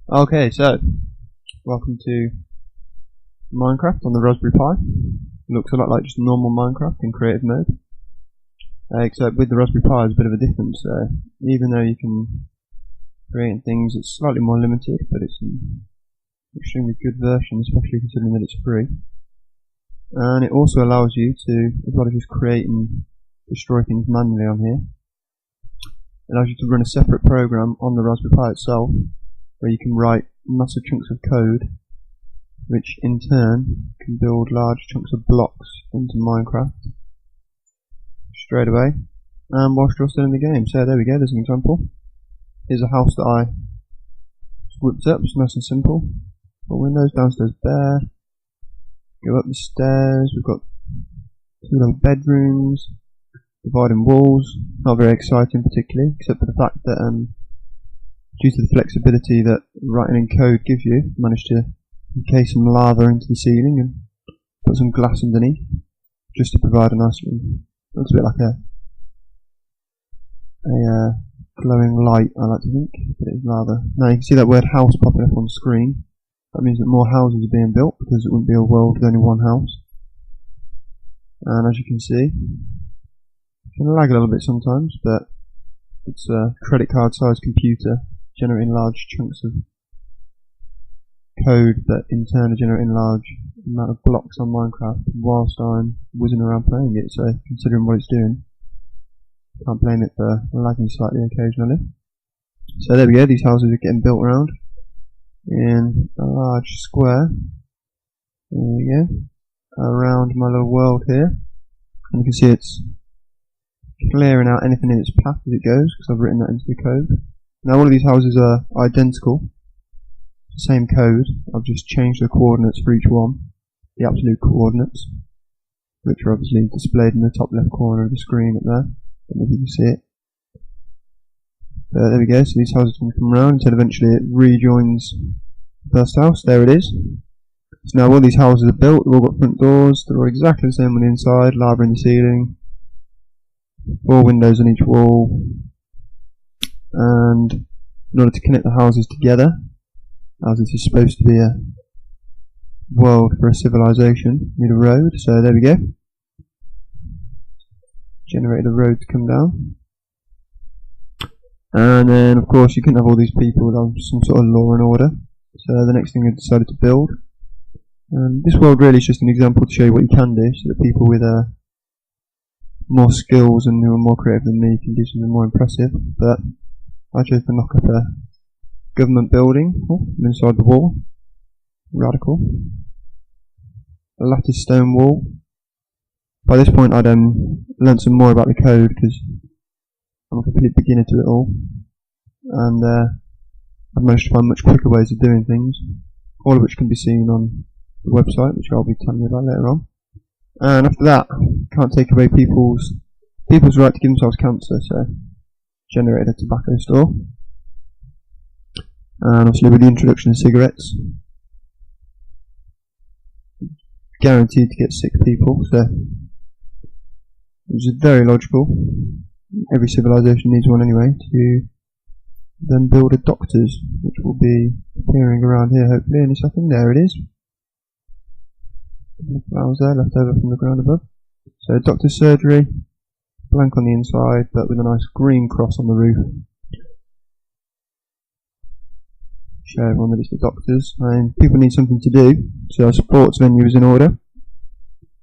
Okay, so welcome to Minecraft on the Raspberry Pi. Looks a lot like just normal Minecraft in creative mode, except with the Raspberry Pi there's a bit of a difference. Even though you can create things, it's slightly more limited, but it's an extremely good version, especially considering that it's free. And it also allows you to, as well as just create and destroy things manually on here, it allows you to run a separate program on the Raspberry Pi itself, where you can write massive chunks of code, which in turn can build large chunks of blocks into Minecraft straight away, and whilst you're still in the game. So there we go, there's an example. Here's a house that I whipped up, it's nice and simple. Got windows, downstairs bare. Go up the stairs, we've got two little bedrooms, dividing walls. Not very exciting particularly, except for the fact that due to the flexibility that writing in code gives you, managed to encase some lava into the ceiling and put some glass underneath, just to provide a nice, looks a bit like a glowing light, I like to think, but it's lava. Now you can see that word house popping up on screen. That means that more houses are being built, because it wouldn't be a world with only one house. And as you can see, it can lag a little bit sometimes, but it's a credit card sized computer generating large chunks of code that in turn are generating large amount of blocks on Minecraft whilst I'm whizzing around playing it. So considering what it's doing, can't blame it for lagging slightly occasionally. So there we go, these houses are getting built around in a large square. There we go, around my little world here, and you can see it's clearing out anything in its path as it goes, because I've written that into the code. Now all of these houses are identical, same code, I've just changed the coordinates for each one, the absolute coordinates, which are obviously displayed in the top left corner of the screen up there. I don't know if you can see it. There we go, so these houses can come around until eventually it rejoins the first house. There it is. So now all these houses are built, they've all got front doors, they're all exactly the same on the inside, lava in the ceiling, 4 windows on each wall, and in order to connect the houses together, as this is supposed to be a world for a civilization, you need a road, so there we go. Generated a road to come down. And then of course you couldn't have all these people without some sort of law and order, so the next thing I decided to build. And this world really is just an example to show you what you can do, so that people with more skills and who are more creative than me can do something more impressive. But I chose to knock up a government building inside the wall. Radical. A lattice stone wall. By this point I'd learnt some more about the code, because I'm a complete beginner to it all, and I've managed to find much quicker ways of doing things, all of which can be seen on the website, which I'll be telling you about later on. And after that, can't take away people's right to give themselves cancer, so generated a tobacco store. And obviously with the introduction of cigarettes, guaranteed to get sick people, so which is very logical. Every civilization needs one anyway, to then build a doctor's, which will be appearing around here hopefully in a second. There it is. The flowers there left over from the ground above. So doctor's surgery, blank on the inside, but with a nice green cross on the roof. Show everyone that it's the doctor's, and people need something to do, so a sports venue is in order.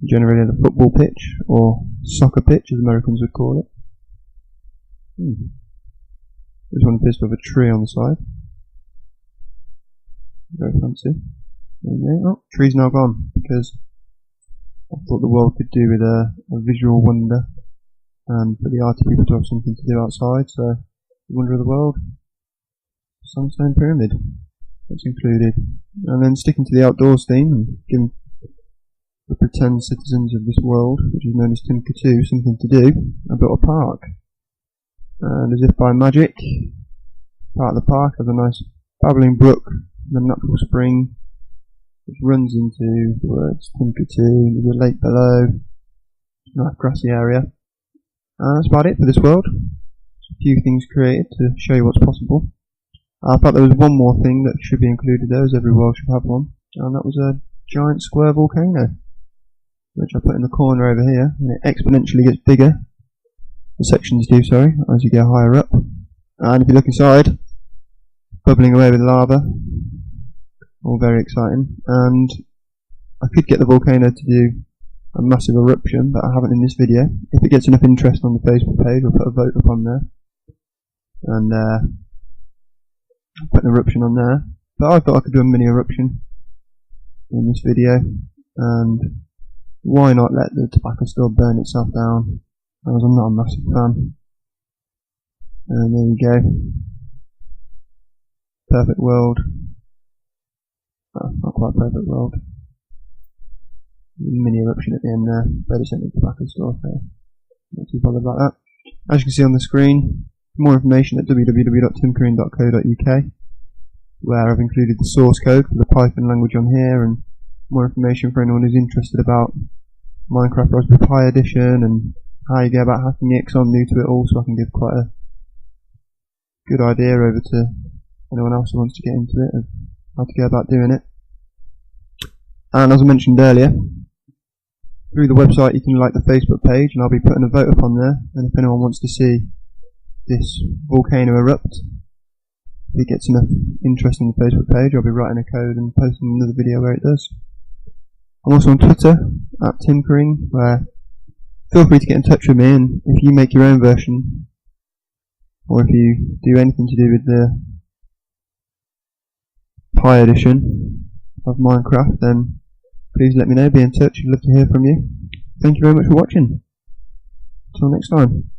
Generated a football pitch, or soccer pitch as Americans would call it. This one appears to have a tree on the side. Very fancy. Oh, tree's now gone, because I thought the world could do with a visual wonder, and for the arty people to have something to do outside, so the wonder of the world. Sandstone pyramid, that's included. And then sticking to the outdoors theme, and giving the pretend citizens of this world, which is known as Timker 2, something to do, I built a park. And as if by magic, part of the park has a nice babbling brook and a natural spring, which runs into the words Timker 2, there's a lake below, nice grassy area. And that's about it for this world. A few things created to show you what's possible. I thought there was one more thing that should be included there, as every world should have one, and that was a giant square volcano, which I put in the corner over here, and it exponentially gets bigger. The sections do, sorry, as you go higher up. And if you look inside, bubbling away with lava, all very exciting. And I could get the volcano to do a massive eruption, but I haven't in this video. If it gets enough interest on the Facebook page, I'll put a vote up on there, and put an eruption on there. But I thought I could do a mini eruption in this video, and why not let the tobacco still burn itself down, as I'm not a massive fan. And there you go. Perfect world. Oh, not quite perfect world. Mini eruption at the end there. Better sent the tobacco store, so not too bothered about that. As you can see on the screen, more information at www.timkering.co.uk, where I've included the source code for the Python language on here, and more information for anyone who's interested about Minecraft Raspberry Pi Edition and how you go about hacking the X on new to it all, so I can give quite a good idea over to anyone else who wants to get into it of how to go about doing it. And as I mentioned earlier, through the website you can like the Facebook page, and I'll be putting a vote up on there, and if anyone wants to see this volcano erupt, if it gets enough interest in the Facebook page, I'll be writing a code and posting another video where it does. I'm also on Twitter at Timkering, where feel free to get in touch with me, and if you make your own version, or if you do anything to do with the Pi edition of Minecraft, then please let me know, be in touch, I'd love to hear from you. Thank you very much for watching. Until next time.